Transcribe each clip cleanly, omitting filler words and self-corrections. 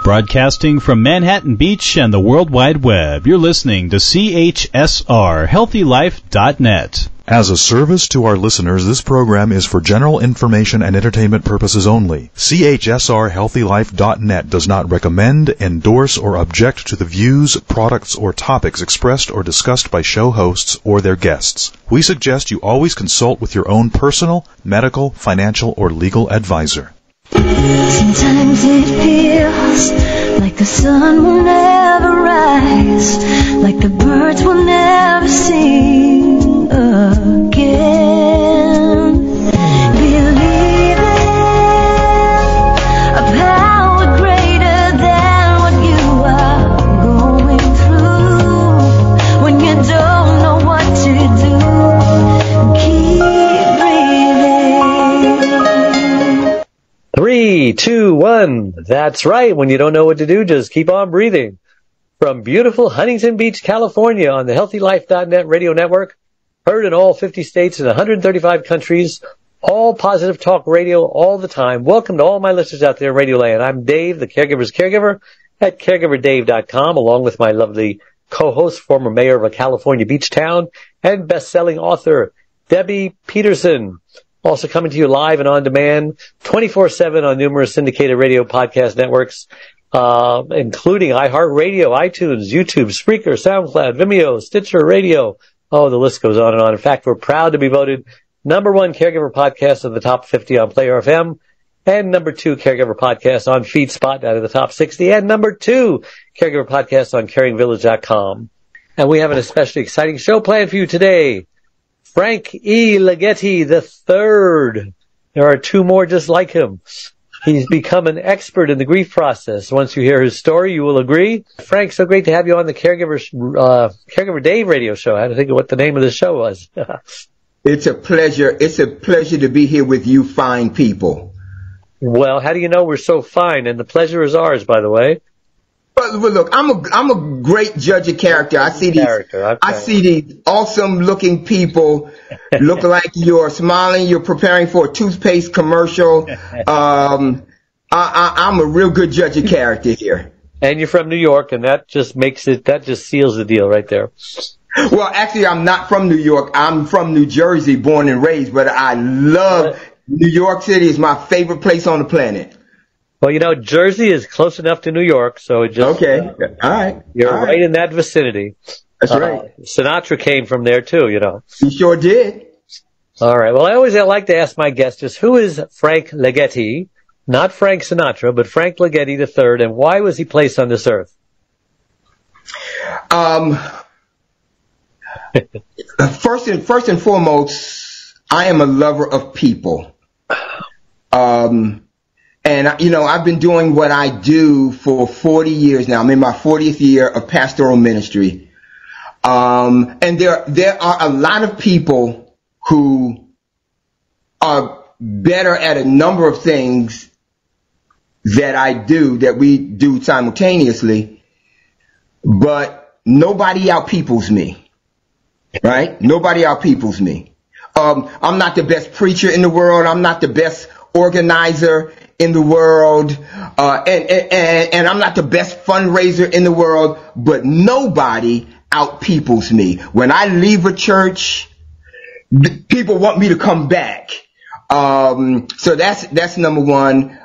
Broadcasting from Manhattan Beach and the World Wide Web, you're listening to CHSR, HealthyLife.net. As a service to our listeners, this program is for general information and entertainment purposes only. CHSR HealthyLife.net does not recommend, endorse, or object to the views, products, or topics expressed or discussed by show hosts or their guests. We suggest you always consult with your own personal, medical, financial, or legal advisor. Sometimes it feels like the sun will never rise, like the birds will never sing again. Believing a power greater than what you are going through. When you don't know what to do, keep breathing. 3, 2, 1. That's right. When you don't know what to do, just keep on breathing. From beautiful Huntington Beach, California, on the HealthyLife.net radio network, heard in all 50 states and 135 countries, all positive talk radio all the time. Welcome to all my listeners out there in Radio Land. I'm Dave, the Caregiver's Caregiver, at caregiverdave.com, along with my lovely co-host, former mayor of a California beach town, and best-selling author, Debbie Peterson. Also coming to you live and on demand, 24/7 on numerous syndicated radio podcast networks, including iHeartRadio, iTunes, YouTube, Spreaker, SoundCloud, Vimeo, Stitcher Radio. Oh, the list goes on and on. In fact, we're proud to be voted #1 caregiver podcast of the top 50 on Player FM, and #2 caregiver podcast on FeedSpot out of the top 60, and #2 caregiver podcast on caringvillage.com. And we have an especially exciting show planned for you today. Frank E. Legette III. There are two more just like him. He's become an expert in the grief process. Once you hear his story, you will agree. Frank, so great to have you on the Caregiver Dave radio show. I had to think of what the name of the show was. It's a pleasure. It's a pleasure to be here with you fine people. Well, how do you know we're so fine? And the pleasure is ours, by the way. But look, I'm a great judge of character. I see these awesome looking people look like you're smiling. You're preparing for a toothpaste commercial. I'm a real good judge of character here. And you're from New York, and that just seals the deal right there. Well, actually, I'm not from New York. I'm from New Jersey, born and raised, but I love New York City. It's my favorite place on the planet. Well, you know, Jersey is close enough to New York, so it just... Okay, all right. You're right in that vicinity. That's right. Sinatra came from there, too, you know. He sure did. All right. Well, I like to ask my guests just who is Frank Legette? Not Frank Sinatra, but Frank Legette III, and why was he placed on this earth? First and foremost, I am a lover of people. And, you know, I've been doing what I do for 40 years now. I'm in my 40th year of pastoral ministry. And there are a lot of people who are better at a number of things that we do simultaneously, but nobody outpeoples me, right? Nobody outpeoples me. I'm not the best preacher in the world. I'm not the best organizer in the world, and I'm not the best fundraiser in the world, but nobody outpeoples me. When I leave a church, people want me to come back. So that's number one.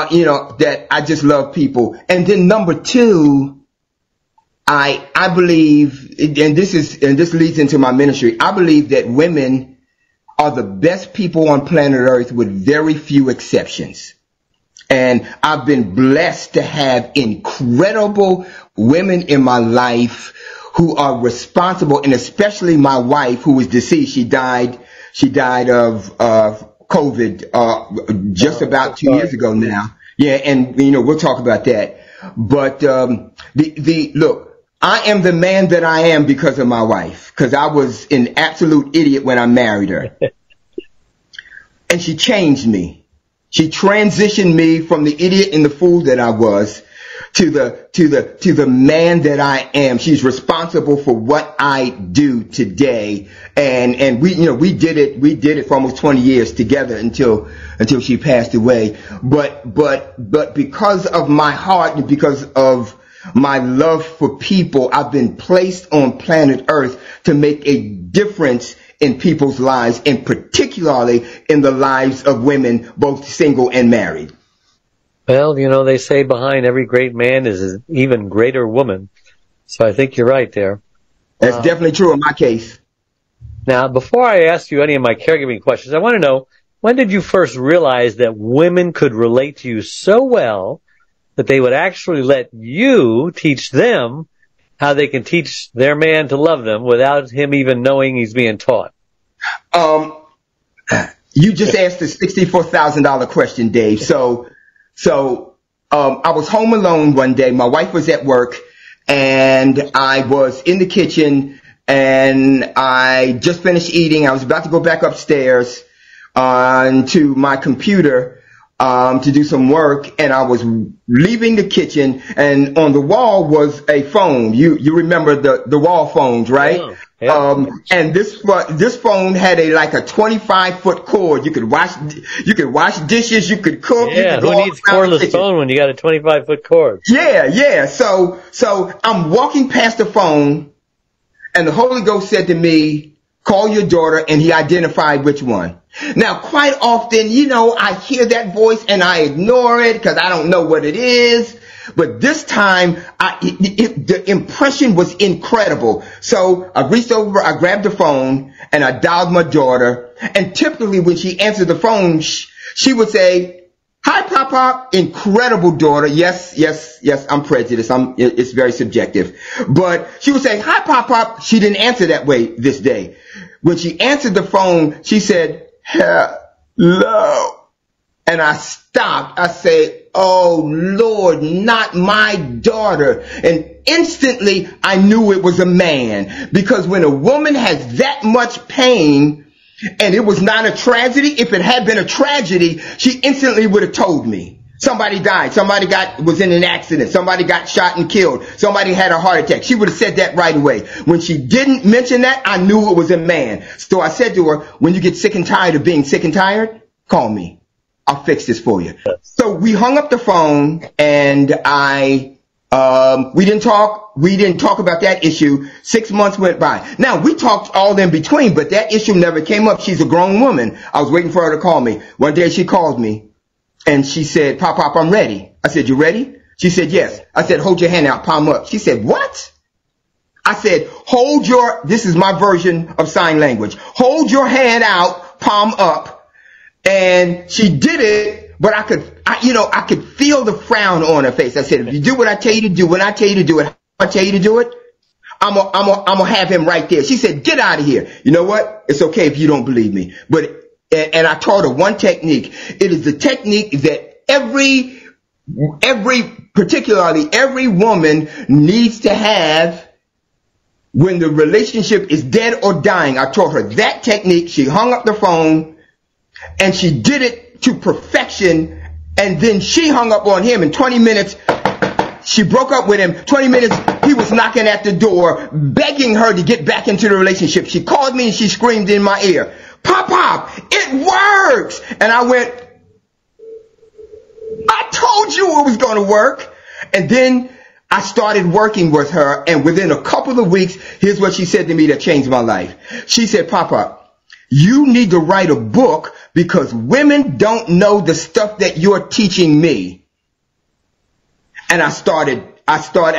You know, that I just love people. And then number two, I believe, and this leads into my ministry, I believe that women are the best people on planet Earth with very few exceptions. And I've been blessed to have incredible women in my life who are responsible, and especially my wife, who was deceased. She died of COVID just about 2 years ago now. Yeah, and you know, we'll talk about that. But look, I am the man that I am because of my wife, because I was an absolute idiot when I married her. And she changed me. She transitioned me from the idiot and the fool that I was to the man that I am. She's responsible for what I do today. And we did it for almost 20 years together until she passed away. But because of my heart and because of my love for people, I've been placed on planet Earth to make a difference in people's lives, and particularly in the lives of women, both single and married. Well, they say behind every great man is an even greater woman. So I think you're right there. That's definitely true in my case. Now, before I ask you any of my caregiving questions, I want to know, when did you first realize that women could relate to you so well that they would actually let you teach them how they can teach their man to love them without him even knowing he's being taught? You just asked the $64,000 question, Dave. So I was home alone one day. My wife was at work, and I was in the kitchen, and I just finished eating. I was about to go back upstairs to my computer to do some work, and I was leaving the kitchen, and on the wall was a phone. You remember the wall phones, right? Yeah. Yeah. And this phone had a 25-foot cord. You could wash dishes, you could cook. Yeah, you could who needs cordless phone when you got a 25-foot cord? Yeah. So I'm walking past the phone, and the Holy Ghost said to me, "Call your daughter," and he identified which one. Now, quite often, I hear that voice and I ignore it because I don't know what it is. But this time, the impression was incredible. So I reached over, I grabbed the phone, and I dialed my daughter. And typically when she answered the phone, she would say, "Hi, Pop. Incredible daughter." Yes, I'm prejudiced. It's very subjective. But she would say, "Hi, Pop." She didn't answer that way this day. When she answered the phone, she said, "Hello." And I stopped. I say, "Oh, Lord, not my daughter." And instantly I knew it was a man, because when a woman has that much pain and it was not a tragedy, if it had been a tragedy, she instantly would have told me. Somebody died. Somebody was in an accident. Somebody got shot and killed. Somebody had a heart attack. She would have said that right away. When she didn't mention that, I knew it was a man. So I said to her, "When you get sick and tired of being sick and tired, call me. I'll fix this for you." So we hung up the phone, and we didn't talk about that issue. 6 months went by. Now, we talked all in between, but that issue never came up. She's a grown woman. I was waiting for her to call me. One day she called me, and she said, Pop, I'm ready." I said, "You ready?" She said, "Yes." I said, "Hold your hand out, palm up." She said, "What?" I said, this is my version of sign language. "Hold your hand out, palm up." And she did it, but I could feel the frown on her face. I said, "If you do what I tell you to do, when I tell you to do it, how I tell you to do it, I'm gonna have him right there." She said, "Get out of here." You know what? It's okay if you don't believe me. And I taught her one technique. It is the technique that particularly every woman needs to have when the relationship is dead or dying. I taught her that technique. She hung up the phone, and she did it to perfection, and then she hung up on him. In 20 minutes, she broke up with him. 20 minutes, he was knocking at the door, begging her to get back into the relationship. She called me and she screamed in my ear, Pop, it works!" And I went, "I told you it was going to work." And then I started working with her, and within a couple of weeks, here's what she said to me that changed my life. She said, "Papa, you need to write a book because women don't know the stuff that you're teaching me." And I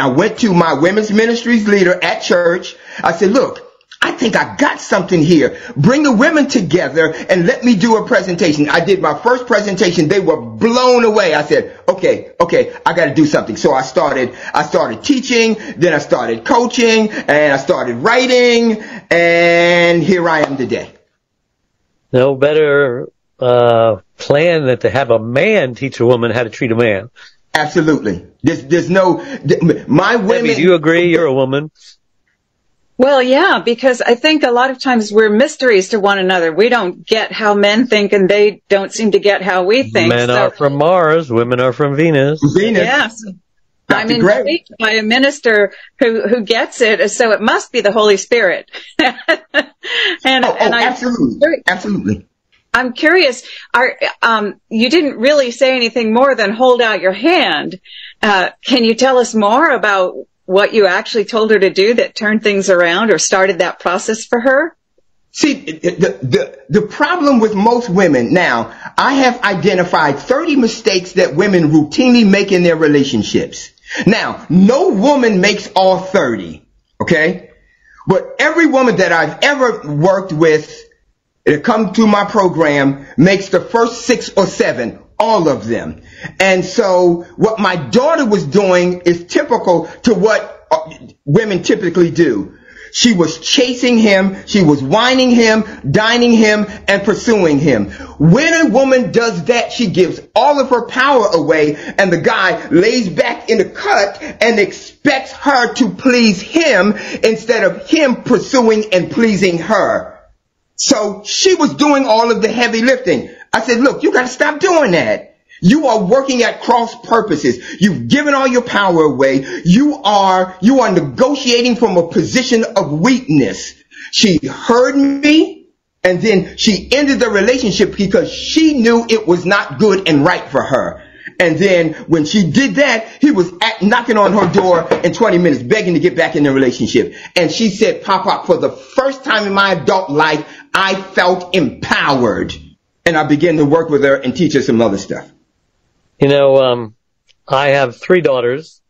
went to my women's ministries leader at church. I said, "Look, I think I got something here. Bring the women together and let me do a presentation." I did my first presentation. They were blown away. I said, okay, I got to do something. So I started teaching, then I started coaching, and I started writing, and here I am today. No better plan than to have a man teach a woman how to treat a man. Absolutely. There's no, my women. Debbie, do you agree? You're a woman. Well, yeah, because I think a lot of times we're mysteries to one another. We don't get how men think, and they don't seem to get how we think. Men are from Mars, women are from Venus. Yes. I'm Dr. Gray. intrigued by a minister who gets it, so it must be the Holy Spirit. Absolutely. I'm curious. You didn't really say anything more than hold out your hand. Can you tell us more about what you actually told her to do that turned things around or started that process for her? See, the problem with most women now, I have identified 30 mistakes that women routinely make in their relationships. Now, no woman makes all 30, okay? But every woman that I've ever worked with that come to my program makes the first 6 or 7, all of them. And so what my daughter was doing is typical to what women typically do. She was chasing him, she was whining him, dining him, and pursuing him. When a woman does that, she gives all of her power away, and the guy lays back in the cut and expects her to please him instead of him pursuing and pleasing her. So she was doing all of the heavy lifting. I said, look, you got to stop doing that. You are working at cross purposes. You've given all your power away. You are negotiating from a position of weakness. She heard me, and then she ended the relationship because she knew it was not good and right for her. And then when she did that, he was knocking on her door in 20 minutes, begging to get back in the relationship. And she said, Pop, for the first time in my adult life, I felt empowered. And I began to work with her and teach her some other stuff. You know, I have 3 daughters.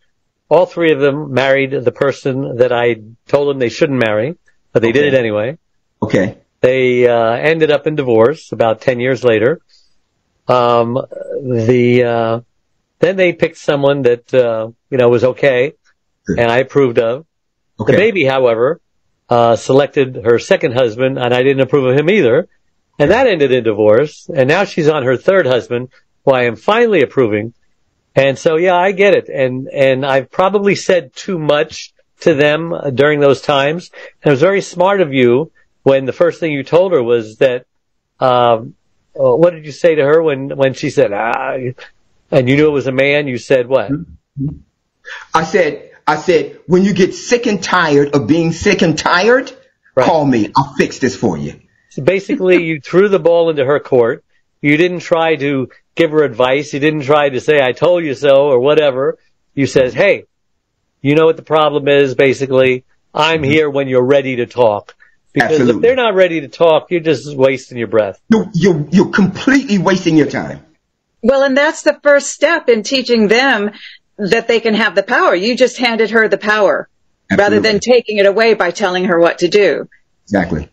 All 3 of them married the person that I told them they shouldn't marry, but they did it anyway. Okay. They ended up in divorce about 10 years later. Then they picked someone that was okay, and I approved of. Okay. The baby, however, selected her second husband, and I didn't approve of him either, and that ended in divorce. And now she's on her third husband, who I am finally approving. And so, yeah, I get it. And I've probably said too much to them during those times. And it was very smart of you when the first thing you told her was that, what did you say to her when she said, and you knew it was a man? You said what? I said, when you get sick and tired of being sick and tired, call me. I'll fix this for you. So basically, you threw the ball into her court. You didn't try to give her advice. You didn't try to say, I told you so, or whatever. You said, hey, you know what the problem is, basically. I'm here when you're ready to talk. Because if they're not ready to talk, you're just wasting your breath. You're completely wasting your time. Well, and that's the first step in teaching them that they can have the power. You just handed her the power rather than taking it away by telling her what to do. Exactly.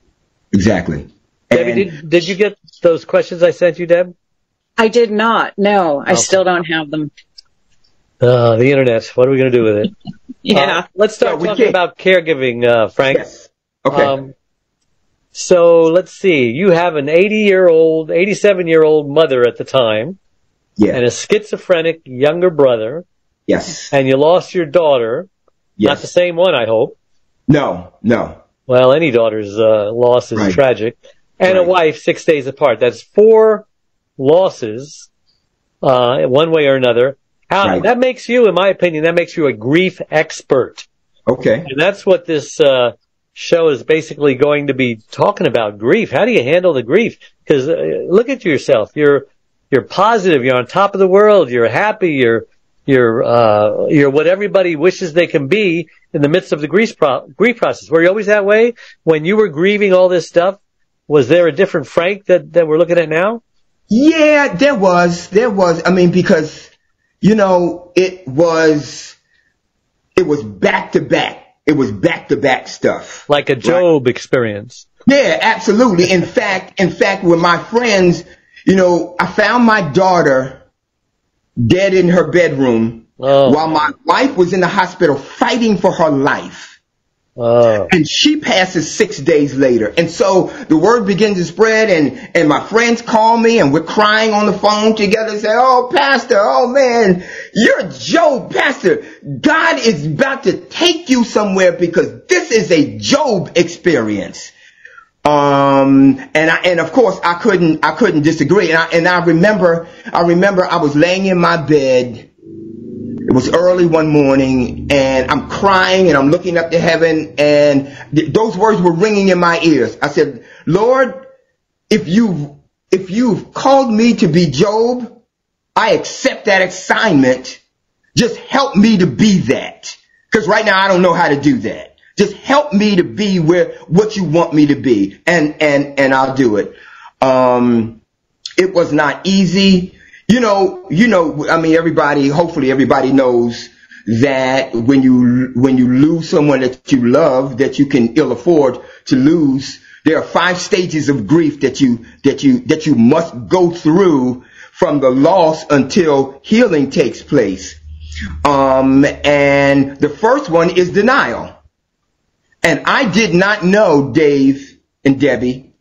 Debbie, did you get those questions I sent you, Deb? I did not. No, I still don't have them. The internet. What are we going to do with it? Yeah. Let's start talking about caregiving, Frank. Yes. Okay. So let's see. You have an 87-year-old mother at the time. Yeah. And a schizophrenic younger brother. Yes. And you lost your daughter. Yes. Not the same one, I hope. No. Well, any daughter's loss is tragic. And a wife 6 days apart. That's 4 losses, one way or another. That makes you, in my opinion, that makes you a grief expert. Okay. And that's what this show is basically going to be talking about, grief. How do you handle the grief? Because look at yourself. You're positive. You're on top of the world. You're happy. You're what everybody wishes they can be in the midst of the grief process. Were you always that way? When you were grieving all this stuff, was there a different Frank that we're looking at now? Yeah, there was. I mean, because, it was back to back. It was back to back stuff. Like a Job experience. Yeah, absolutely. In fact, with my friends, I found my daughter dead in her bedroom while my wife was in the hospital fighting for her life. And she passes 6 days later. And so the word begins to spread, and my friends call me, and we're crying on the phone together and say, oh, Pastor, oh man, you're Job, Pastor. God is about to take you somewhere because this is a Job experience. And of course I couldn't disagree. And I remember I was laying in my bed It was early one morning, and I'm crying, and I'm looking up to heaven, and those words were ringing in my ears. I said, Lord, if you've called me to be Job, I accept that assignment. Just help me to be that. Because right now I don't know how to do that. Just help me to be what you want me to be. And I'll do it. It was not easy. I mean, hopefully everybody knows that when you lose someone that you love, that you can ill afford to lose, there are 5 stages of grief that you must go through from the loss until healing takes place. And the first one is denial. And I did not know, Dave and Debbie,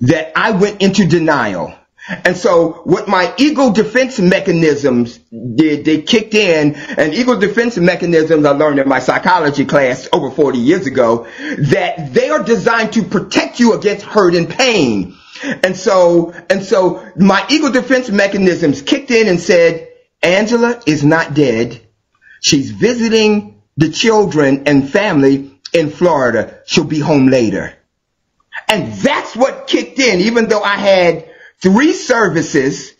that I went into denial. And so what my ego defense mechanisms did, they kicked in, and ego defense mechanisms I learned in my psychology class over 40 years ago, that they are designed to protect you against hurt and pain. And so my ego defense mechanisms kicked in and said, Angela is not dead. She's visiting the children and family in Florida. She'll be home later. And that's what kicked in, even though I had 3 services,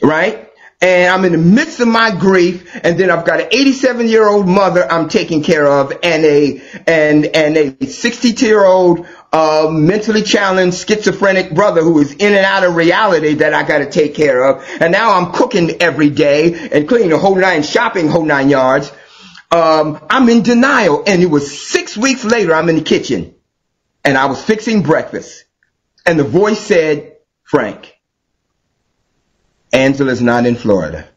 right? And I'm in the midst of my grief, and then I've got an 87-year-old mother I'm taking care of, and a 62-year-old mentally challenged schizophrenic brother who is in and out of reality that I got to take care of. And now I'm cooking every day and cleaning the whole 9, shopping whole 9 yards. I'm in denial, and it was 6 weeks later. I'm in the kitchen, and I was fixing breakfast, and the voice said, Frank, Angela's not in Florida.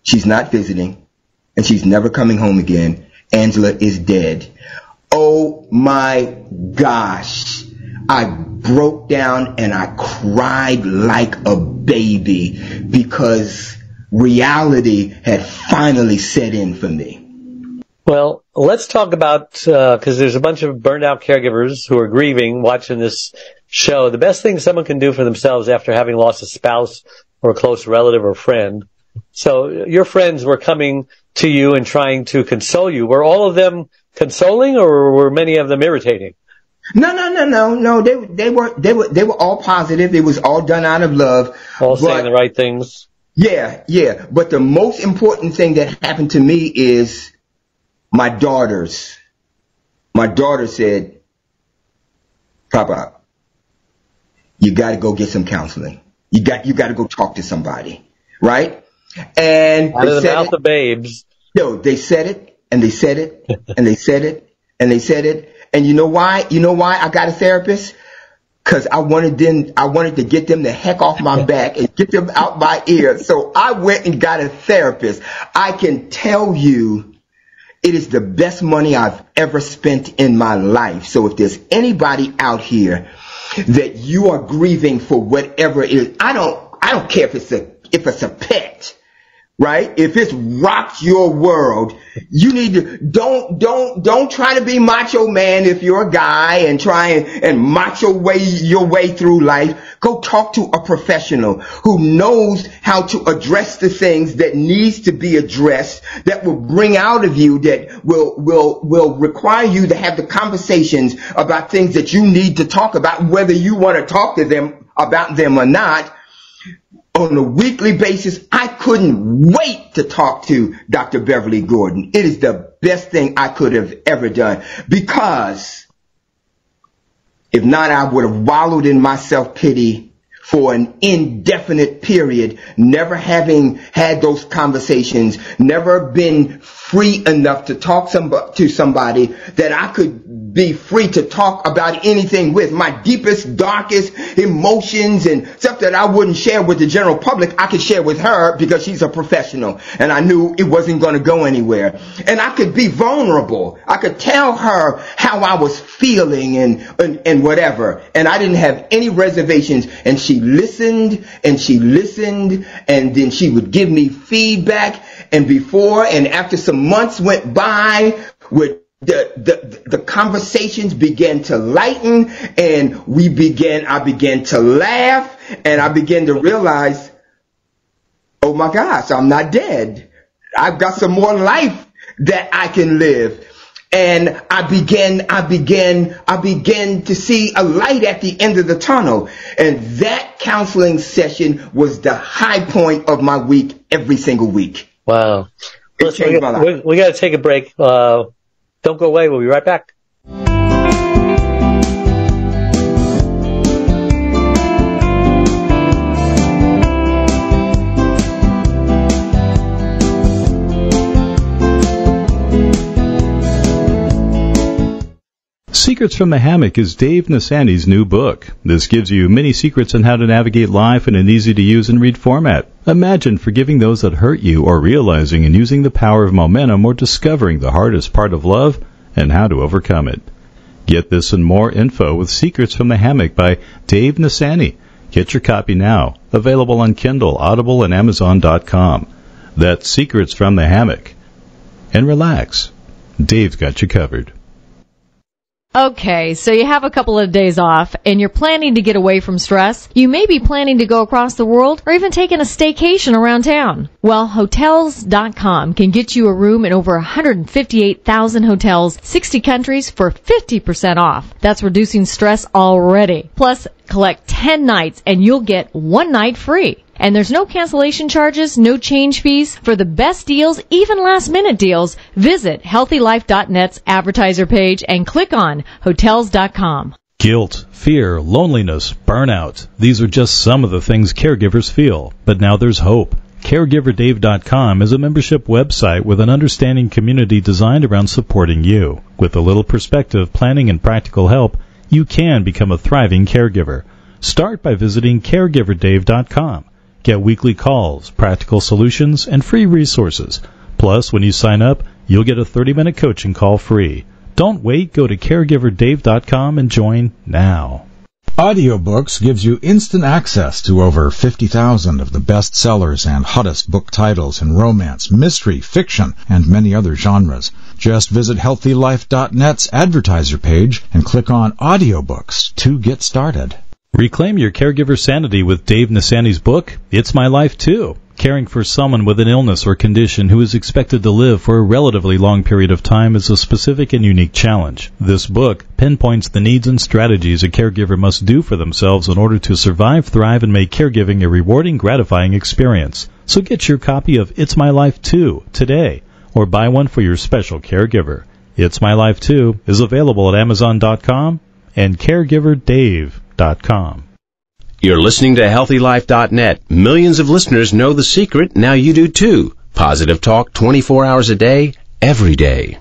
She's not visiting, and she's never coming home again. Angela is dead. Oh my gosh. I broke down and I cried like a baby because reality had finally set in for me. Well, let's talk about, because there's a bunch of burned out caregivers who are grieving watching this show. The best thing someone can do for themselves after having lost a spouse or a close relative or friend. So your friends were coming to you and trying to console you. Were all of them consoling, or were many of them irritating? No. They were all positive. It was all done out of love. All saying the right things. Yeah. But the most important thing that happened to me is my daughter said, Papa, you got to go get some counseling. You got to go talk to somebody, right? And out of the mouth of babes. No, they said it, and they said it, and they said it, and they said it. And you know why? You know why I got a therapist? Because I wanted to get them the heck off my back and get them out my ear. So I went and got a therapist. I can tell you, it is the best money I've ever spent in my life. So if there's anybody out here that you are grieving for whatever it is, I don't care if it's a pet, right? If it's rocked your world, you need to, don't try to be macho man if you're a guy and try and macho your way through life. Go talk to a professional who knows how to address the things that needs to be addressed, that will bring out of you, that will require you to have the conversations about things that you need to talk about, whether you want to talk to them about them or not. On a weekly basis, I couldn't wait to talk to Dr. Beverly Gordon. It is the best thing I could have ever done, because if not, I would have wallowed in my self-pity for an indefinite period, never having had those conversations, never been free enough to talk to somebody that I could be free to talk about anything with. My deepest, darkest emotions and stuff that I wouldn't share with the general public, I could share with her because she's a professional, and I knew it wasn't going to go anywhere. And I could be vulnerable. I could tell her how I was feeling and whatever. And I didn't have any reservations. And she listened, and then she would give me feedback. And before and after some months went by, with the conversations began to lighten, and I began to laugh, and I began to realize, oh my gosh, I'm not dead. I've got some more life that I can live. And I began to see a light at the end of the tunnel. And that counseling session was the high point of my week every single week. Wow. It changed my life. We got to take a break. Don't go away. We'll be right back. Secrets from the Hammock is Dave Nasani's new book. This gives you many secrets on how to navigate life in an easy-to-use and read format. Imagine forgiving those that hurt you, or realizing and using the power of momentum, or discovering the hardest part of love and how to overcome it. Get this and more info with Secrets from the Hammock by Dave Nasani. Get your copy now. Available on Kindle, Audible, and Amazon.com. That's Secrets from the Hammock. And relax. Dave's got you covered. Okay, so you have a couple of days off, and you're planning to get away from stress. You may be planning to go across the world, or even taking a staycation around town. Well, Hotels.com can get you a room in over 158,000 hotels, 60 countries, for 50% off. That's reducing stress already. Plus, collect 10 nights, and you'll get 1 night free. And there's no cancellation charges, no change fees. For the best deals, even last-minute deals, visit HealthyLife.net's advertiser page and click on Hotels.com. Guilt, fear, loneliness, burnout. These are just some of the things caregivers feel. But now there's hope. CaregiverDave.com is a membership website with an understanding community designed around supporting you. With a little perspective, planning, and practical help, you can become a thriving caregiver. Start by visiting CaregiverDave.com. Get weekly calls, practical solutions, and free resources. Plus, when you sign up, you'll get a 30-minute coaching call free. Don't wait. Go to caregiver.dave.com and join now. Audiobooks gives you instant access to over 50,000 of the best sellers and hottest book titles in romance, mystery, fiction, and many other genres. Just visit HealthyLife.net's advertiser page and click on Audiobooks to get started. Reclaim your caregiver sanity with Dave Nasani's book, It's My Life Too. Caring for someone with an illness or condition who is expected to live for a relatively long period of time is a specific and unique challenge. This book pinpoints the needs and strategies a caregiver must do for themselves in order to survive, thrive, and make caregiving a rewarding, gratifying experience. So get your copy of It's My Life Too today, or buy one for your special caregiver. It's My Life Too is available at Amazon.com and CaregiverDave.com. You're listening to HealthyLife.net. Millions of listeners know the secret. Now you do too. Positive talk 24 hours a day, every day.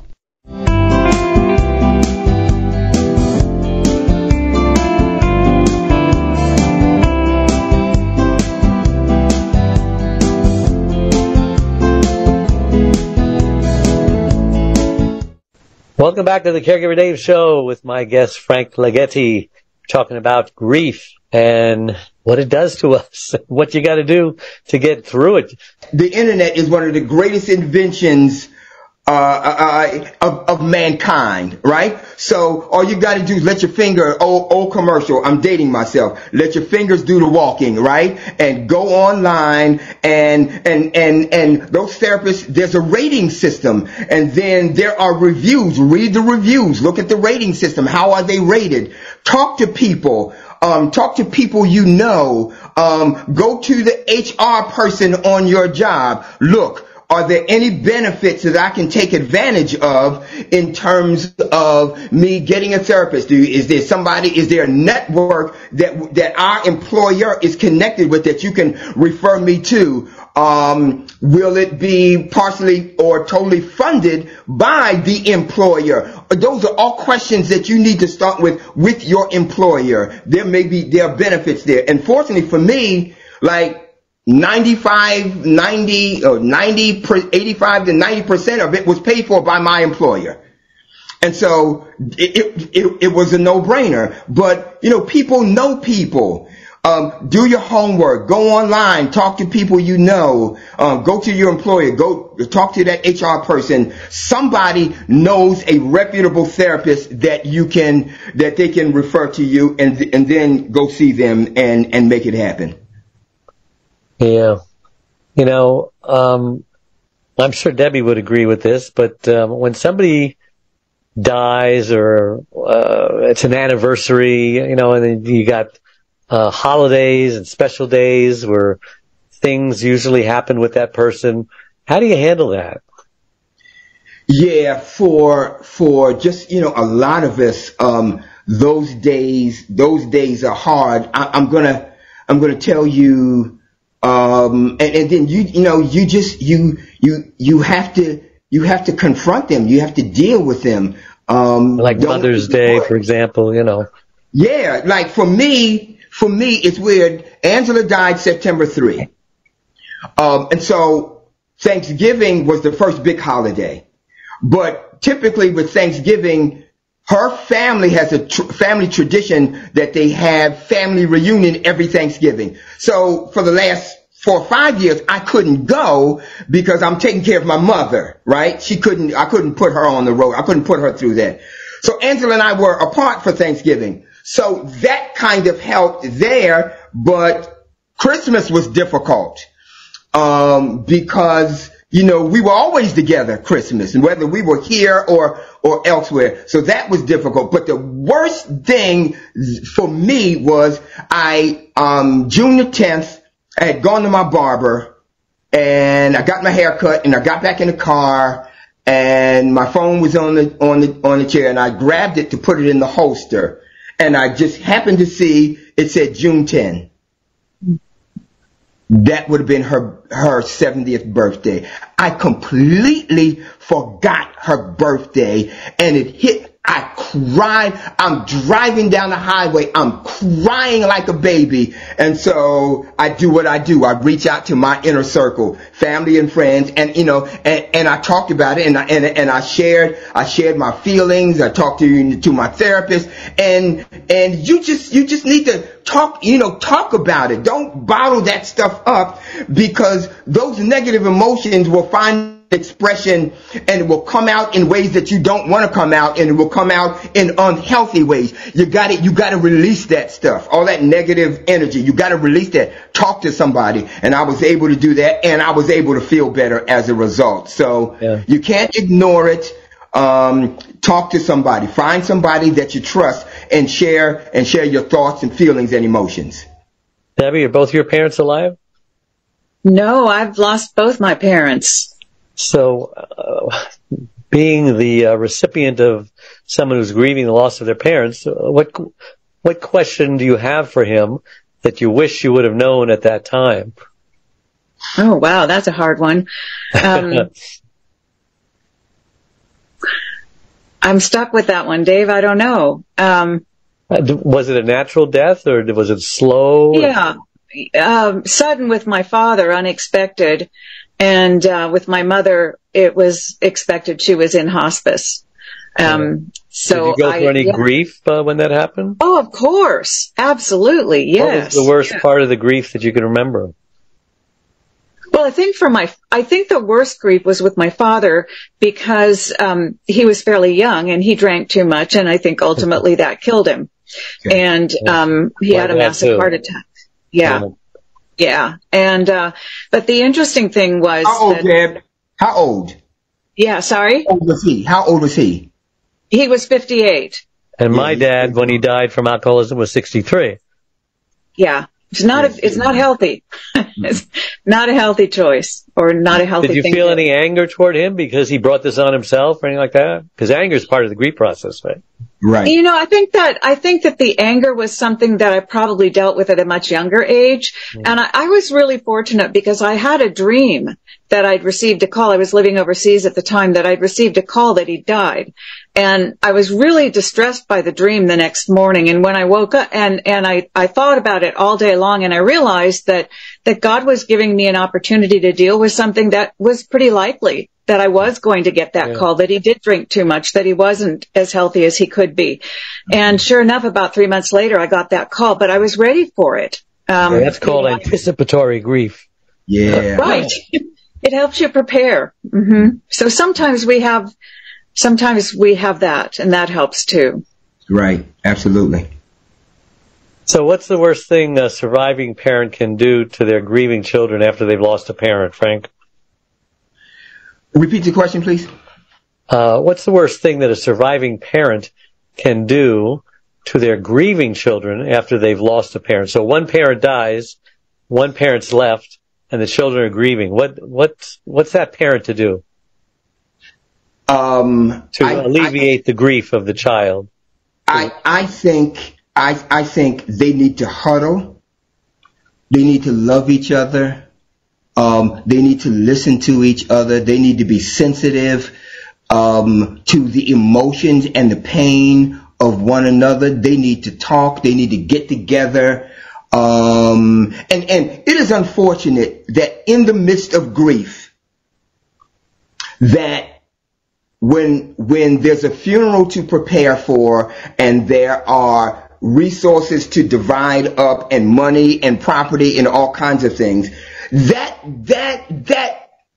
Welcome back to the Caregiver Dave Show with my guest, Frank Legette, talking about grief and what it does to us, what you got to do to get through it. The internet is one of the greatest inventions of mankind, right? So all you got to do is let your finger, old commercial, I'm dating myself, let your fingers do the walking, right? And go online and those therapists, there's a rating system, and then there are reviews. Read the reviews, look at the rating system. How are they rated? Talk to people. You know. Go to the HR person on your job. Look, are there any benefits that I can take advantage of in terms of me getting a therapist? Is there a network that our employer is connected with that you can refer me to? Will it be partially or totally funded by the employer? Those are all questions that you need to start with your employer. There are benefits there. And fortunately for me, like 85 to 90% of it was paid for by my employer. And so it was a no-brainer. But, people know people. Do your homework. Go online. Talk to people you know. Go to your employer. Go talk to that HR person. Somebody knows a reputable therapist that they can refer to you, and then go see them and make it happen. Yeah. I'm sure Debbie would agree with this, but when somebody dies or it's an anniversary, and then you got holidays and special days where things usually happen with that person, how do you handle that? Yeah, for just, a lot of us, those days are hard. I'm gonna tell you, and then you have to confront them. You have to deal with them. Like Mother's Day, for example, Yeah, like for me, it's weird. Angela died September 3. And so Thanksgiving was the first big holiday. But typically with Thanksgiving, her family has a family tradition that they have family reunion every Thanksgiving. So for the last 4 or 5 years, I couldn't go because I'm taking care of my mother, right? I couldn't put her on the road. I couldn't put her through that. So Angela and I were apart for Thanksgiving. So that kind of helped there, but Christmas was difficult, because, we were always together Christmas, and whether we were here or elsewhere. So that was difficult. But the worst thing for me was June the 10th, I had gone to my barber and I got my hair cut and I got back in the car and my phone was on the chair and I grabbed it to put it in the holster and I just happened to see it said June 10. That would have been her 70th birthday. I completely forgot her birthday and it hit. I cried. I'm driving down the highway. I'm crying like a baby. And so I do what I do. I reach out to my inner circle, family and friends, and and I talked about it and I shared my feelings. I talked to my therapist and you just need to talk about it. Don't bottle that stuff up because those negative emotions will find expression and it will come out in ways that you don't want to come out, and it will come out in unhealthy ways. You got to release that stuff, all that negative energy. You got to release that. Talk to somebody, and I was able to do that, and I was able to feel better as a result. So You can't ignore it. Talk to somebody. Find somebody that you trust and share your thoughts and feelings and emotions. Debbie, are both your parents alive? No, I've lost both my parents. So, being the recipient of someone who's grieving the loss of their parents, what question do you have for him that you wish you would have known at that time? Oh, wow, that's a hard one. I'm stuck with that one, Dave. I don't know. Was it a natural death or was it slow? Yeah, sudden with my father, unexpected. And with my mother, it was expected. She was in hospice. So did you go through any grief when that happened? Oh, of course. Absolutely. Yes. What was the worst part of the grief that you can remember? Well, I think the worst grief was with my father because he was fairly young and he drank too much, and I think ultimately that killed him. Okay. And he had a massive heart attack. Yeah. Yeah. And, but the interesting thing was. How old, Deb? How old? Yeah, sorry? How old was he? How old was he? He was 58. And my dad, when he died from alcoholism, was 63. Yeah. It's not healthy. It's not a healthy choice or not a healthy thing. Did you feel any anger toward him because he brought this on himself or anything like that? Because anger is part of the grief process, right? Right. I think that the anger was something that I probably dealt with at a much younger age. And I was really fortunate because I had a dream that I'd received a call. I was living overseas at the time, that I'd received a call that he died. And I was really distressed by the dream the next morning. And when I woke up and I thought about it all day long, and I realized that God was giving me an opportunity to deal with something that was pretty likely, that I was going to get that call, that he did drink too much, that he wasn't as healthy as he could be. And sure enough, about 3 months later, I got that call, but I was ready for it. That's called anticipatory grief. Yeah. Right. It helps you prepare. Mm-hmm. So sometimes we have that, and that helps too. Right. Absolutely. So what's the worst thing a surviving parent can do to their grieving children after they've lost a parent, Frank? Repeat the question, please. What's the worst thing that a surviving parent can do to their grieving children after they've lost a parent? So one parent dies, one parent's left, and the children are grieving. What's that parent to do? To alleviate the grief of the child. I think they need to huddle. They need to love each other. They need to listen to each other. They need to be sensitive to the emotions and the pain of one another. They need to talk. They need to get together. And it is unfortunate that in the midst of grief, that when there's a funeral to prepare for and there are resources to divide up and money and property and all kinds of things, that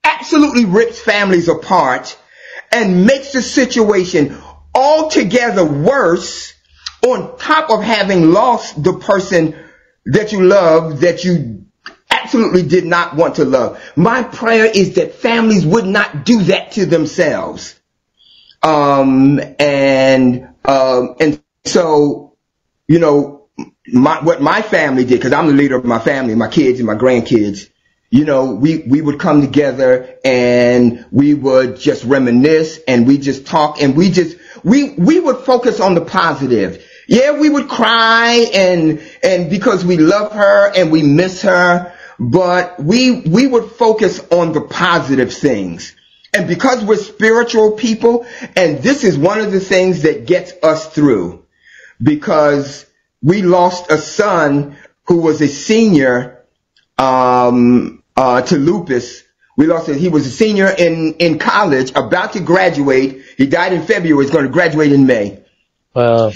absolutely rips families apart and makes the situation altogether worse, on top of having lost the person that you love, that you absolutely did not want to love. My prayer is that families would not do that to themselves. And so, you know, what my family did, because I'm the leader of my family, my kids and my grandkids, you know, we would come together and we would just reminisce and we just talk and we would focus on the positive. Yeah, we would cry and because we love her and we miss her, but we would focus on the positive things. And because we're spiritual people, and this is one of the things that gets us through, because we lost a son who was a senior to lupus. We lost it. He was a senior in college, about to graduate. He died in February. He's going to graduate in May. Wow.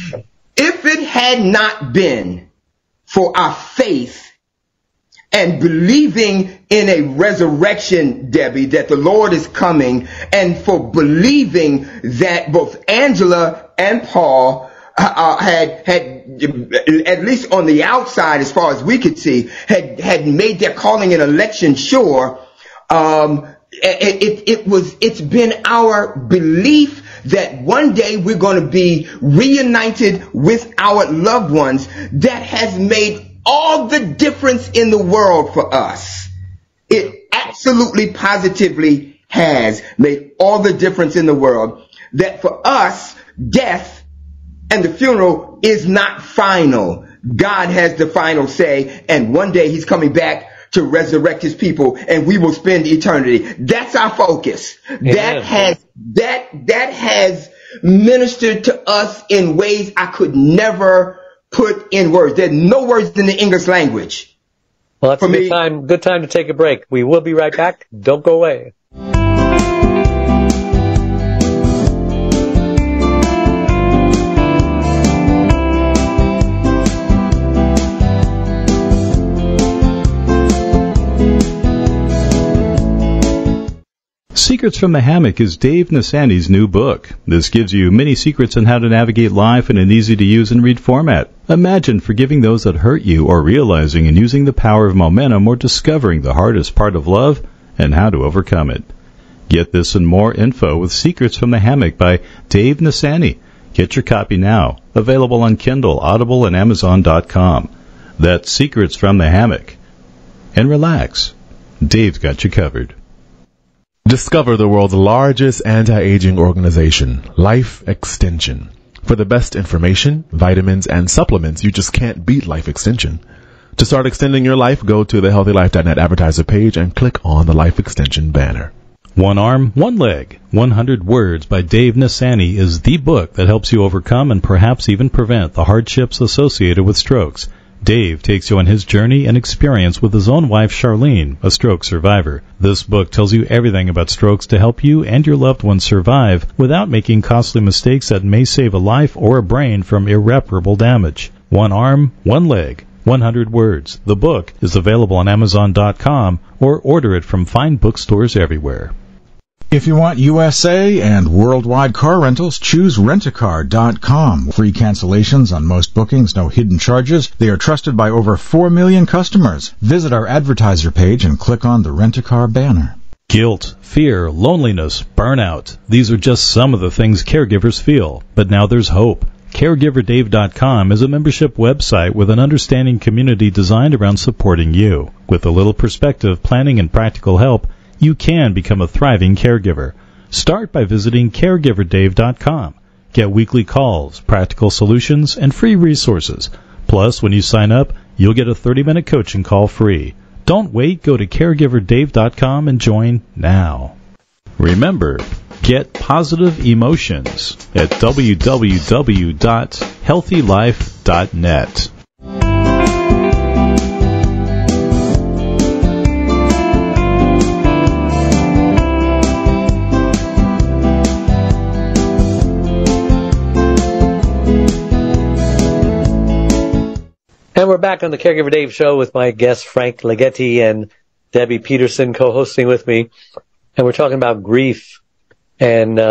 If it had not been for our faith and believing in a resurrection, Debbie, that the Lord is coming, and for believing that both Angela and Paul had at least on the outside, as far as we could see, had made their calling and election sure. It's been our belief that one day we're going to be reunited with our loved ones that has made all the difference in the world for us. It absolutely, positively has made all the difference in the world. That for us, death and the funeral is not final. God has the final say, and one day he's coming back to resurrect his people, and we will spend eternity. That's our focus. Amen. That has ministered to us in ways I could never put in words. There's no words in the English language. Well, that's a good time to take a break. We will be right back. Don't go away. Secrets from the Hammock is Dave Nasani's new book. This gives you many secrets on how to navigate life in an easy-to-use and read format. Imagine forgiving those that hurt you, or realizing and using the power of momentum, or discovering the hardest part of love and how to overcome it. Get this and more info with Secrets from the Hammock by Dave Nasani. Get your copy now. Available on Kindle, Audible, and Amazon.com. That's Secrets from the Hammock. And relax. Dave's got you covered. Discover the world's largest anti-aging organization, Life Extension. For the best information, vitamins, and supplements, you just can't beat Life Extension. To start extending your life, go to the HealthyLife.net advertiser page and click on the Life Extension banner. One Arm, One Leg, 100 Words by Dave Nasani is the book that helps you overcome and perhaps even prevent the hardships associated with strokes. Dave takes you on his journey and experience with his own wife, Charlene, a stroke survivor. This book tells you everything about strokes to help you and your loved ones survive without making costly mistakes that may save a life or a brain from irreparable damage. One Arm, One Leg, 100 Words. The book is available on Amazon.com or order it from fine bookstores everywhere. If you want USA and worldwide car rentals, choose Rentacar.com. Free cancellations on most bookings, no hidden charges. They are trusted by over 4 million customers. Visit our advertiser page and click on the Rent-A-Car banner. Guilt, fear, loneliness, burnout. These are just some of the things caregivers feel. But now there's hope. CaregiverDave.com is a membership website with an understanding community designed around supporting you. With a little perspective, planning, and practical help, you can become a thriving caregiver. Start by visiting CaregiverDave.com. Get weekly calls, practical solutions, and free resources. Plus, when you sign up, you'll get a 30-minute coaching call free. Don't wait. Go to CaregiverDave.com and join now. Remember, get positive emotions at www.healthylife.net. And we're back on the Caregiver Dave Show with my guests Frank Legette and Debbie Peterson co-hosting with me. And we're talking about grief. And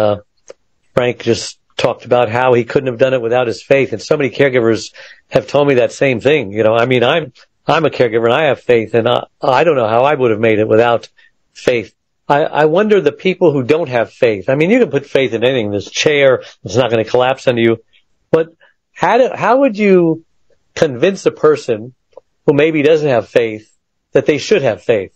Frank just talked about how he couldn't have done it without his faith. And so many caregivers have told me that same thing. You know, I mean, I'm a caregiver and I have faith, and I don't know how I would have made it without faith. I wonder the people who don't have faith. I mean, you can put faith in anything. This chair, it's not going to collapse under you. But how would you convince a person who maybe doesn't have faith that they should have faith?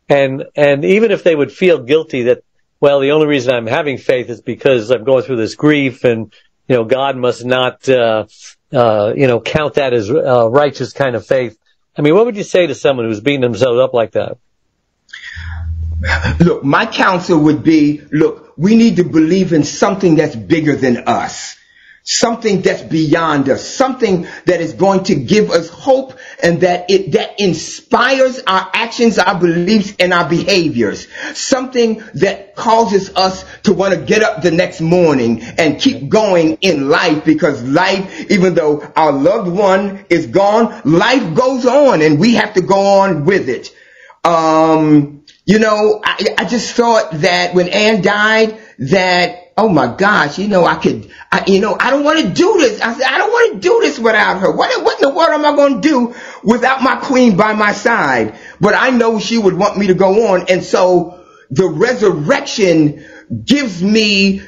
And even if they would feel guilty that, well, the only reason I'm having faith is because I'm going through this grief, and, you know, God must not, count that as righteous kind of faith. I mean, what would you say to someone who's beating themselves up like that? Look, my counsel would be, look, we need to believe in something that's bigger than us. Something that's beyond us, something that is going to give us hope, and that inspires our actions, our beliefs, and our behaviors. Something that causes us to want to get up the next morning and keep going in life, because life, even though our loved one is gone, life goes on and we have to go on with it. I just thought that when Ann died, that, oh my gosh, I don't want to do this. I said, I don't want to do this without her. What in the world am I going to do without my queen by my side? But I know she would want me to go on. And so the resurrection lets me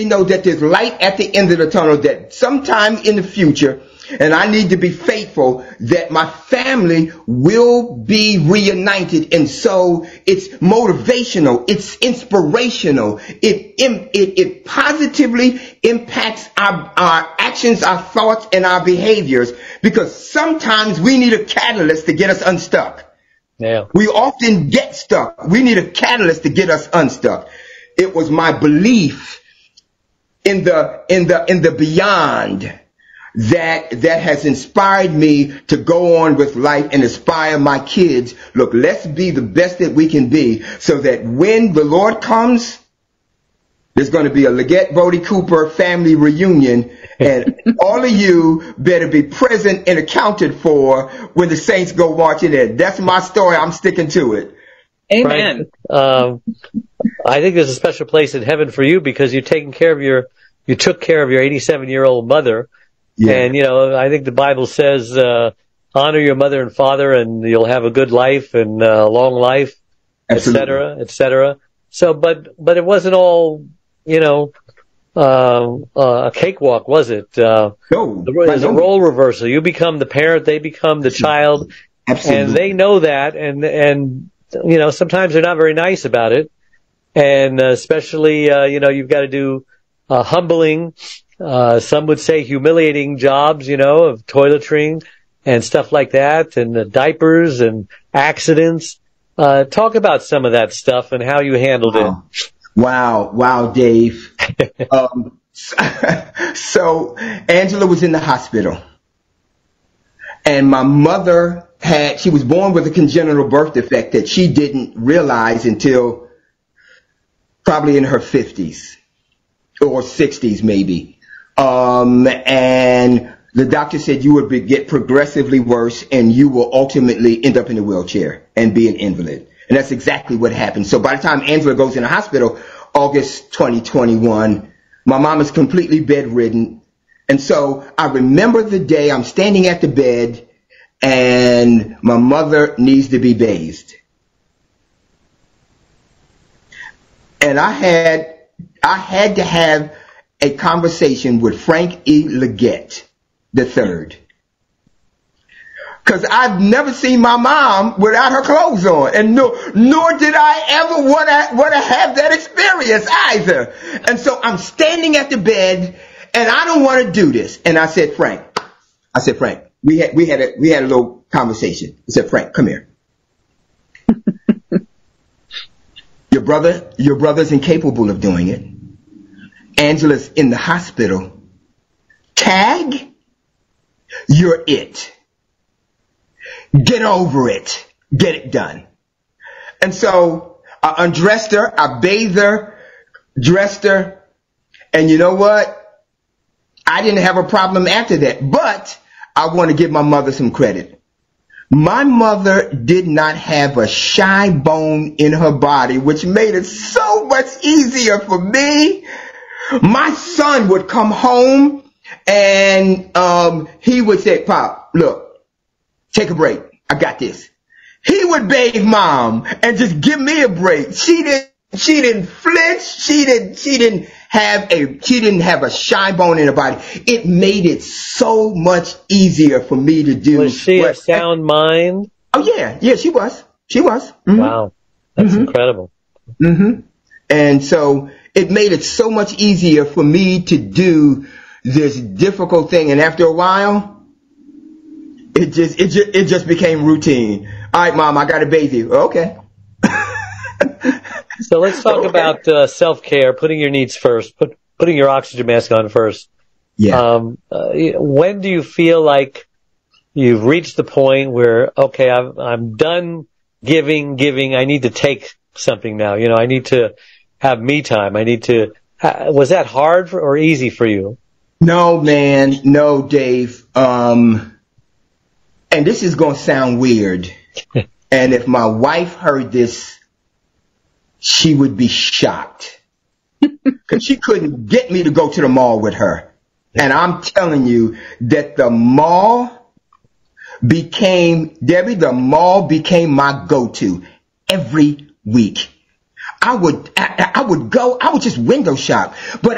know that there's light at the end of the tunnel, that sometime in the future, and I need to be faithful, that my family will be reunited. And so it's motivational, it's inspirational, it positively impacts our actions, our thoughts, and our behaviors, because sometimes we need a catalyst to get us unstuck. Yeah. We often get stuck. We need a catalyst to get us unstuck. It was my belief in the beyond that has inspired me to go on with life and inspire my kids. Look, let's be the best that we can be, so that when the Lord comes, there's going to be a Legette Brody Cooper family reunion, and all of you better be present and accounted for when the saints go marching in. That's my story. I'm sticking to it. Amen. Frank, I think there's a special place in heaven for you, because you took care of your 87-year-old mother. Yeah. And, I think the Bible says, honor your mother and father, and you'll have a good life and long life, et cetera. So, but it wasn't all, a cakewalk, was it? No. There's a role reversal. You become the parent, they become the child. Absolutely. And they know that, and sometimes they're not very nice about it. And especially, you've got to do humbling, some would say humiliating jobs, of toiletring and stuff like that, and diapers and accidents. Talk about some of that stuff and how you handled it. Wow, Dave. So Angela was in the hospital, and my mother she was born with a congenital birth defect that she didn't realize until probably in her 50s or 60s maybe. And the doctor said you would get progressively worse, and you will ultimately end up in a wheelchair and be an invalid. And that's exactly what happened. So by the time Angela goes in the hospital, August 2021, my mom is completely bedridden. And so I remember the day I'm standing at the bed, and my mother needs to be bathed. And I had to have a conversation with Frank E. Legette III. Because I've never seen my mom without her clothes on. And nor did I ever want to have that experience either. And so I'm standing at the bed, and I don't want to do this. And I said, Frank, we had a little conversation. I said, Frank, come here. Your brother's incapable of doing it. Angela's in the hospital. Tag, you're it. Get over it. Get it done. And so I undressed her, I bathed her, dressed her, and you know what? I didn't have a problem after that, but I want to give my mother some credit. My mother did not have a shy bone in her body, which made it so much easier for me. My son would come home and he would say, Pop, look, take a break. I got this. He would bathe Mom and just give me a break. She didn't flinch. She didn't have a shy bone in her body. It made it so much easier for me to do. Was she a sound mind? Oh yeah, she was. Mm-hmm. Wow, that's incredible. Mm-hmm. And so it made it so much easier for me to do this difficult thing. And after a while, it just became routine. All right, Mom, I got to bathe you. Okay. So let's talk about self-care, putting your needs first, putting your oxygen mask on first. Yeah. When do you feel like you've reached the point where, okay, I'm done giving. I need to take something now. You know, I need to have me time. Was that hard or easy for you? No, man. No, Dave. And this is going to sound weird. And if my wife heard this, she would be shocked. Because she couldn't get me to go to the mall with her. And I'm telling you that the mall became my go-to every week. I would just window shop. But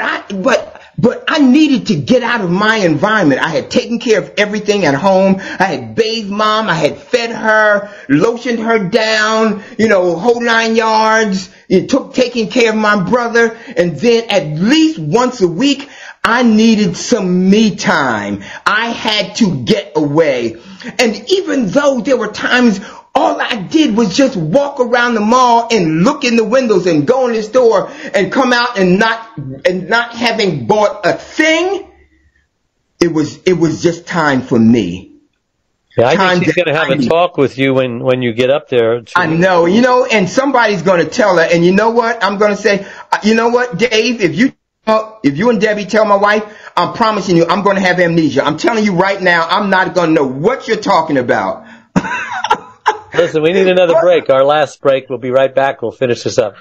I needed to get out of my environment. I had taken care of everything at home. I had bathed Mom. I had fed her, lotioned her down, whole 9 yards. Taking care of my brother. And then at least once a week, I needed some me time. I had to get away. And even though there were times all I did was just walk around the mall and look in the windows and go in the store and come out and not having bought a thing, it was just time for me. Yeah, I think she's going to have a talk with you when you get up there. I know, and somebody's going to tell her. And you know what? I'm going to say, you know what, Dave, if you and Debbie tell my wife, I'm promising you I'm going to have amnesia. I'm telling you right now, I'm not going to know what you're talking about. Listen, we need another break. Our last break. We'll be right back. We'll finish this up.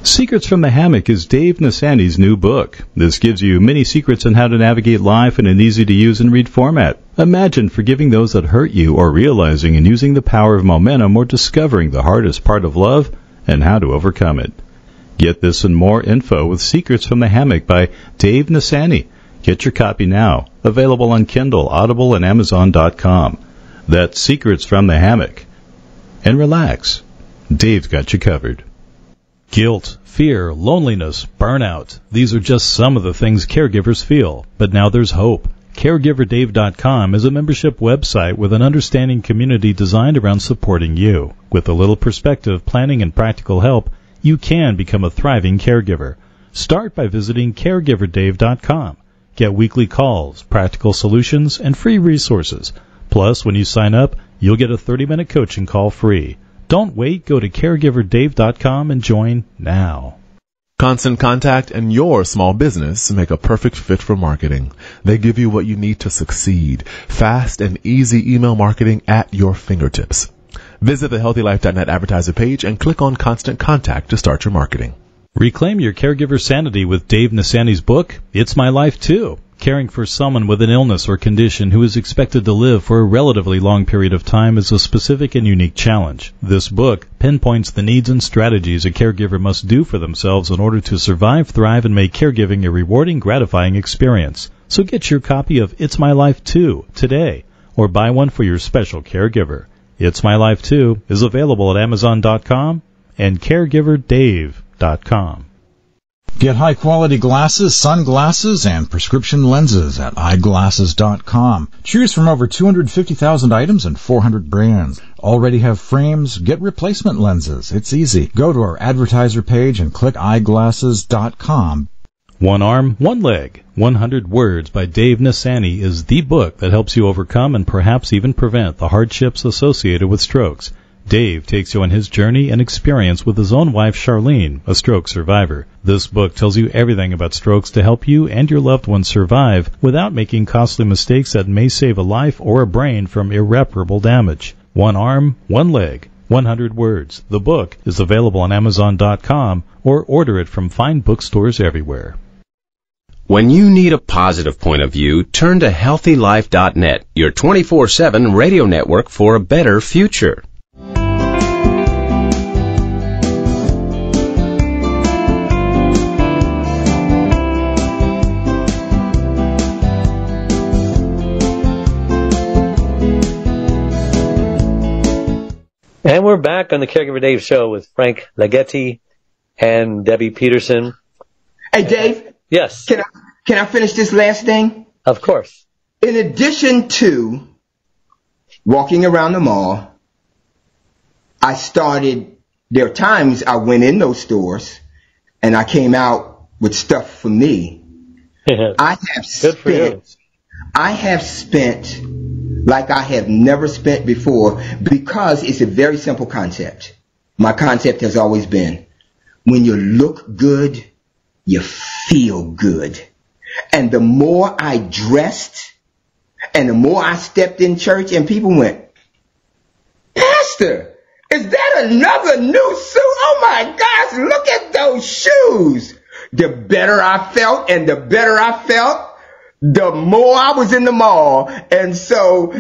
Secrets from the Hammock is Dave Nasani's new book. This gives you many secrets on how to navigate life in an easy-to-use and read format. Imagine forgiving those that hurt you, or realizing and using the power of momentum, or discovering the hardest part of love and how to overcome it. Get this and more info with Secrets from the Hammock by Dave Nasani. Get your copy now. Available on Kindle, Audible, and Amazon.com. That's Secrets from the Hammock. And relax. Dave's got you covered. Guilt, fear, loneliness, burnout. These are just some of the things caregivers feel. But now there's hope. CaregiverDave.com is a membership website with an understanding community designed around supporting you. With a little perspective, planning, and practical help, you can become a thriving caregiver. Start by visiting CaregiverDave.com. Get weekly calls, practical solutions, and free resources. Plus, when you sign up, you'll get a 30-minute coaching call free. Don't wait. Go to CaregiverDave.com and join now. Constant Contact and your small business make a perfect fit for marketing. They give you what you need to succeed. Fast and easy email marketing at your fingertips. Visit the HealthyLife.net advertiser page and click on Constant Contact to start your marketing. Reclaim your caregiver sanity with Dave Nasani's book, It's My Life Too. Caring for someone with an illness or condition who is expected to live for a relatively long period of time is a specific and unique challenge. This book pinpoints the needs and strategies a caregiver must do for themselves in order to survive, thrive, and make caregiving a rewarding, gratifying experience. So get your copy of It's My Life Too today, or buy one for your special caregiver. It's My Life Too is available at Amazon.com and CaregiverDave.com. Get high-quality glasses, sunglasses, and prescription lenses at eyeglasses.com. Choose from over 250,000 items and 400 brands. Already have frames? Get replacement lenses. It's easy. Go to our advertiser page and click eyeglasses.com. One Arm, One Leg, 100 Words by Dave Nasani is the book that helps you overcome and perhaps even prevent the hardships associated with strokes. Dave takes you on his journey and experience with his own wife, Charlene, a stroke survivor. This book tells you everything about strokes to help you and your loved ones survive without making costly mistakes that may save a life or a brain from irreparable damage. One Arm, One Leg, 100 Words. The book is available on Amazon.com or order it from fine bookstores everywhere. When you need a positive point of view, turn to HealthyLife.net, your 24/7 radio network for a better future. And we're back on the Caregiver Dave Show with Frank Legette and Debbie Peterson. Hey, Dave. Yes. Can I finish this last thing? Of course. In addition to walking around the mall, there are times I went in those stores and I came out with stuff for me. I have spent like I have never spent before, because it's a very simple concept. My concept has always been, when you look good, you feel good. And the more I dressed and the more I stepped in church and people went, Pastor, is that another new suit? Oh my gosh, look at those shoes. The better I felt, and the better I felt, the more I was in the mall. And so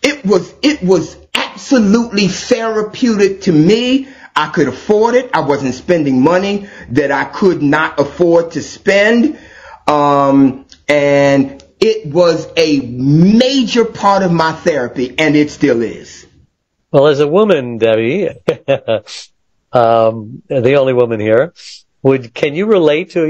it was absolutely therapeutic to me. I could afford it. I wasn't spending money that I could not afford to spend. And it was a major part of my therapy, and it still is. Well, as a woman, Debbie, the only woman here, can you relate to,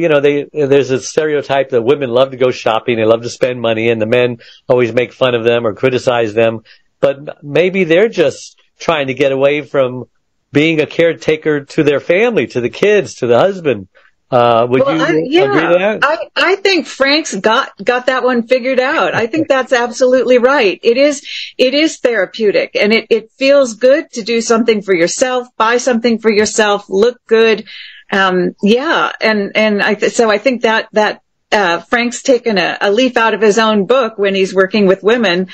there's a stereotype that women love to go shopping, they love to spend money, and the men always make fun of them or criticize them. But maybe they're just trying to get away from being a caretaker to their family, to the kids, to the husband. Would you agree to that? I think Frank's got that one figured out. I think that's absolutely right. It is therapeutic, and it feels good to do something for yourself, buy something for yourself, look good. So I think that Frank's taken a leaf out of his own book when he's working with women.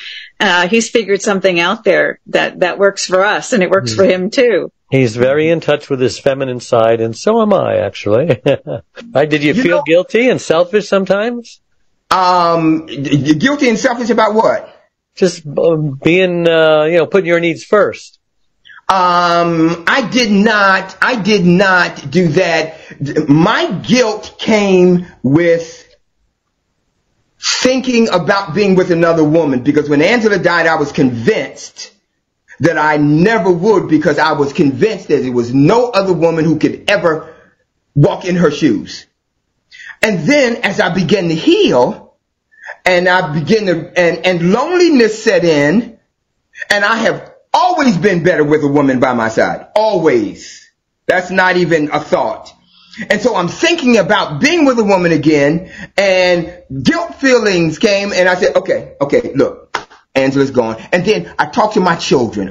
He's figured something out there that works for us, and it works for him too. He's very in touch with his feminine side, and so am I, actually. Did you feel guilty and selfish sometimes? Guilty and selfish about what? Just being, putting your needs first. I did not do that. My guilt came with thinking about being with another woman, because when Angela died, I was convinced that I never would, because I was convinced that there was no other woman who could ever walk in her shoes. And then as I began to heal, and and loneliness set in, and I have always been better with a woman by my side. Always. That's not even a thought. And so I'm thinking about being with a woman again, and guilt feelings came, and I said, okay, look, Angela's gone. And then I talked to my children.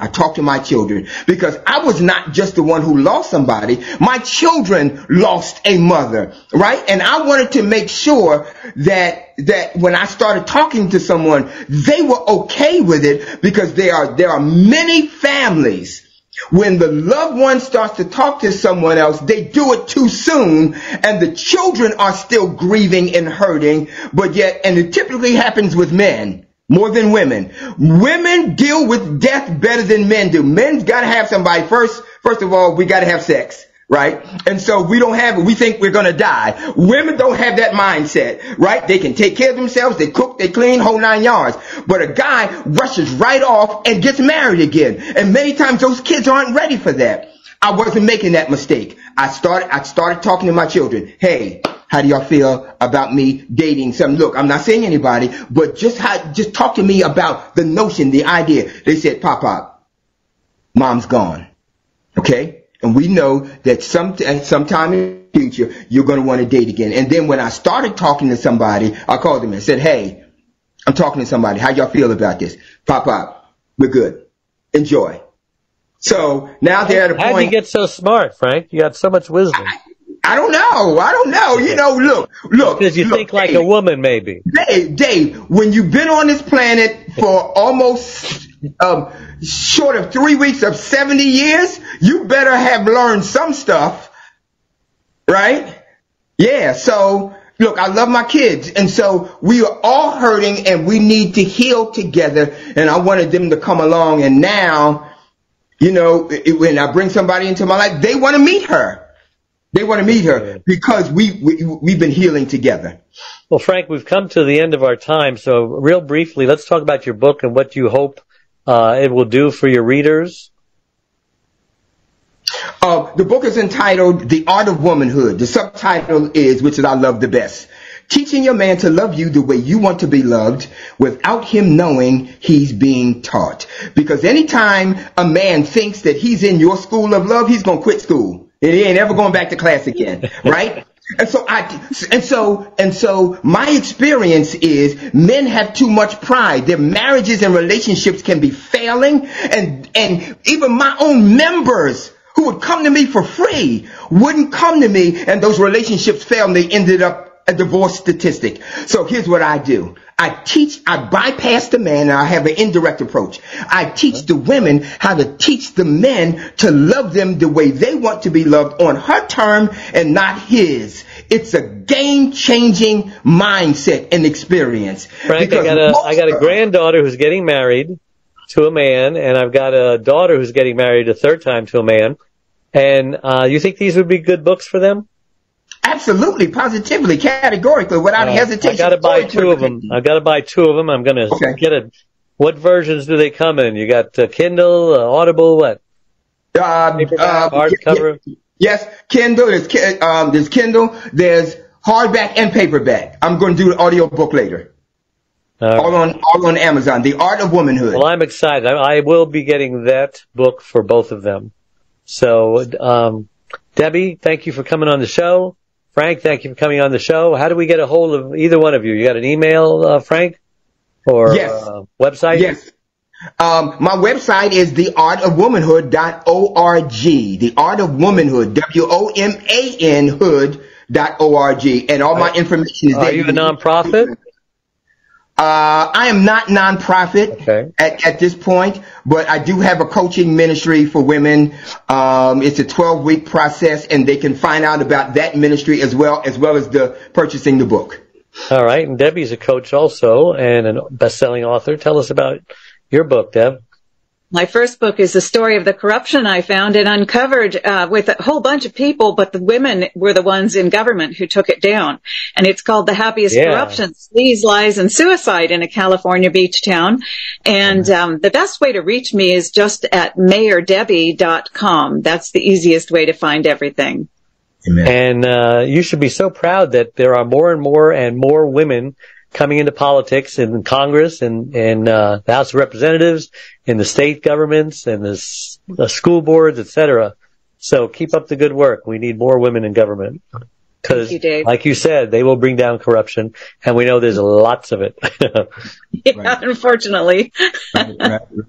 Because I was not just the one who lost somebody. My children lost a mother, right? And I wanted to make sure that when I started talking to someone, they were okay with it, because there are many families When the loved one starts to talk to someone else, they do it too soon, and the children are still grieving and hurting, but yet, and it typically happens with men more than women. Women deal with death better than men do. Men's got to have somebody first. First of all, we got to have sex. Right? And so we don't have it. We think we're going to die. Women don't have that mindset, right? They can take care of themselves. They cook, they clean, whole 9 yards. But a guy rushes right off and gets married again. And many times those kids aren't ready for that. I wasn't making that mistake. I started talking to my children. Hey, how do y'all feel about me dating some? Look, I'm not saying anybody, but just talk to me about the notion, the idea. They said, Pop, mom's gone. Okay? And we know that sometime in the future, you're going to want to date again. And then when I started talking to somebody, I called them and said, hey, I'm talking to somebody. How y'all feel about this? Pop, we're good. Enjoy. So now they're at a point. How'd you get so smart, Frank? You got so much wisdom. I don't know. You know, look. Because you think like a woman, maybe. Dave, when you've been on this planet for almost short of 3 weeks of 70 years, you better have learned some stuff, right? Yeah, so, look, I love my kids, and so we are all hurting, and we need to heal together, and I wanted them to come along, and now, you know, when I bring somebody into my life, they want to meet her. They want to meet her because we've been healing together. Well, Frank, we've come to the end of our time, so real briefly, let's talk about your book and what you hope it will do for your readers. The book is entitled The Art of Womanhood. The subtitle is, which is I love the best, teaching your man to love you the way you want to be loved without him knowing he's being taught. Because anytime a man thinks that he's in your school of love, he's going to quit school. And he ain't ever going back to class again, right? And so my experience is men have too much pride. Their marriages and relationships can be failing, and even my own members who would come to me for free wouldn't come to me, and those relationships failed and they ended up a divorce statistic. So here's what I do. I bypass the man, and I have an indirect approach. I teach the women how to teach the men to love them the way they want to be loved on her term and not his. It's a game-changing mindset and experience. Frank, I got a granddaughter who's getting married to a man, and I've got a daughter who's getting married a third time to a man. And you think these would be good books for them? Absolutely, positively, categorically, without hesitation. I got to buy two of them. I'm going to get what versions do they come in? You got Kindle, Audible, what? Paperback, hardcover? Yes, Kindle. There's Kindle. There's hardback and paperback. I'm going to do the audio book later. All on Amazon. The Art of Womanhood. Well, I'm excited. I will be getting that book for both of them. So, Debbie, thank you for coming on the show. Frank, thank you for coming on the show. How do we get a hold of either one of you? You got an email, Frank? Or website? Yes. My website is theartofwomanhood.org. The Art of Womanhood, WOMAN hood.org. And all my information is there. Are you a nonprofit? I am not nonprofit at this point, but I do have a coaching ministry for women. It's a 12-week process, and they can find out about that ministry as well as the purchasing the book. All right. And Debbie's a coach also and a best-selling author. Tell us about your book, Deb. My first book is the story of the corruption I found and uncovered with a whole bunch of people, but the women were the ones in government who took it down. And it's called The Happiest Corruption, Sleaze, Lies, and Suicide in a California beach town. And the best way to reach me is just at mayordebbie.com. That's the easiest way to find everything. Amen. And you should be so proud that there are more and more women coming into politics in Congress and the House of Representatives, in the state governments, and the school boards, etc. So keep up the good work. We need more women in government. Because, like you said, they will bring down corruption, and we know there's lots of it. Unfortunately.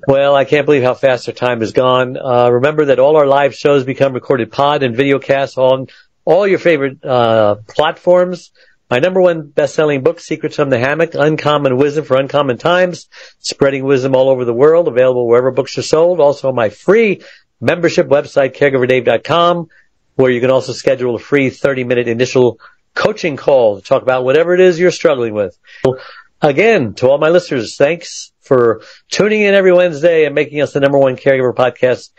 Well, I can't believe how fast our time has gone. Remember that all our live shows become recorded pod and videocasts on all your favorite platforms. My number one best-selling book, Secrets from the Hammock, Uncommon Wisdom for Uncommon Times, spreading wisdom all over the world, available wherever books are sold. Also, my free membership website, caregiverdave.com, where you can also schedule a free 30-minute initial coaching call to talk about whatever it is you're struggling with. Again, to all my listeners, thanks for tuning in every Wednesday and making us the #1 caregiver podcast.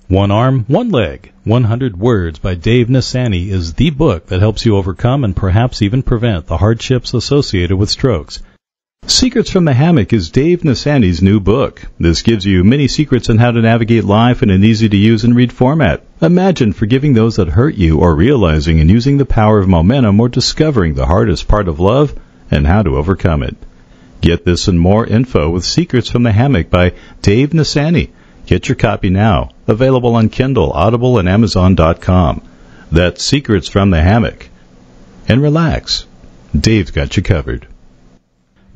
One Arm, One Leg, 100 Words by Dave Nassani is the book that helps you overcome and perhaps even prevent the hardships associated with strokes. Secrets from the Hammock is Dave Nassani's new book. This gives you many secrets on how to navigate life in an easy-to-use and read format. Imagine forgiving those that hurt you, or realizing and using the power of momentum, or discovering the hardest part of love and how to overcome it. Get this and more info with Secrets from the Hammock by Dave Nassani. Get your copy now. Available on Kindle, Audible, and Amazon.com. That's Secrets from the Hammock. And relax. Dave's got you covered.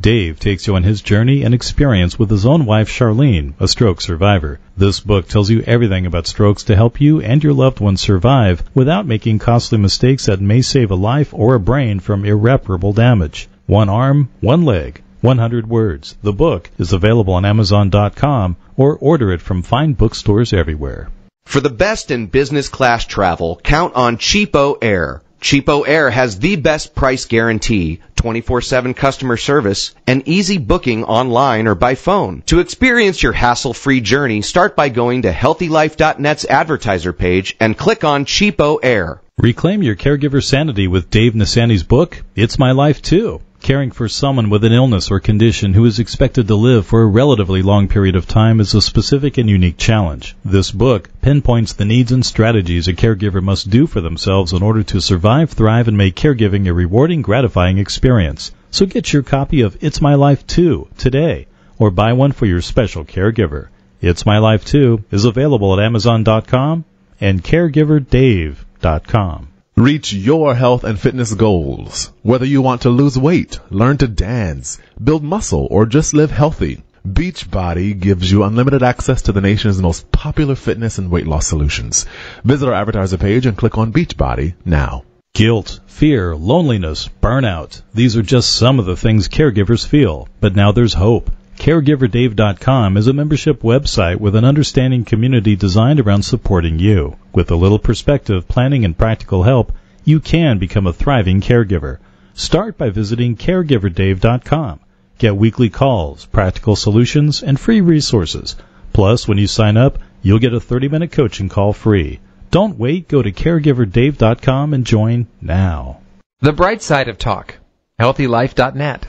Dave takes you on his journey and experience with his own wife, Charlene, a stroke survivor. This book tells you everything about strokes to help you and your loved ones survive without making costly mistakes that may save a life or a brain from irreparable damage. One Arm, One Leg, 100 Words. The book is available on Amazon.com or order it from fine bookstores everywhere. For the best in business class travel, count on Cheapo Air. Cheapo Air has the best price guarantee, 24/7 customer service, and easy booking online or by phone. To experience your hassle-free journey, start by going to HealthyLife.net's advertiser page and click on Cheapo Air. Reclaim your caregiver sanity with Dave Nassani's book, It's My Life Too. Caring for someone with an illness or condition who is expected to live for a relatively long period of time is a specific and unique challenge. This book pinpoints the needs and strategies a caregiver must do for themselves in order to survive, thrive, and make caregiving a rewarding, gratifying experience. So get your copy of It's My Life Too today, or buy one for your special caregiver. It's My Life Too is available at Amazon.com and CaregiverDave.com. Reach your health and fitness goals. Whether you want to lose weight, learn to dance, build muscle, or just live healthy, Beachbody gives you unlimited access to the nation's most popular fitness and weight loss solutions. Visit our advertiser page and click on Beachbody now. Guilt, fear, loneliness, burnout. These are just some of the things caregivers feel. But now there's hope. CaregiverDave.com is a membership website with an understanding community designed around supporting you. With a little perspective, planning, and practical help, you can become a thriving caregiver. Start by visiting CaregiverDave.com. Get weekly calls, practical solutions, and free resources. Plus, when you sign up, you'll get a 30-minute coaching call free. Don't wait. Go to CaregiverDave.com and join now. The bright side of talk. HealthyLife.net.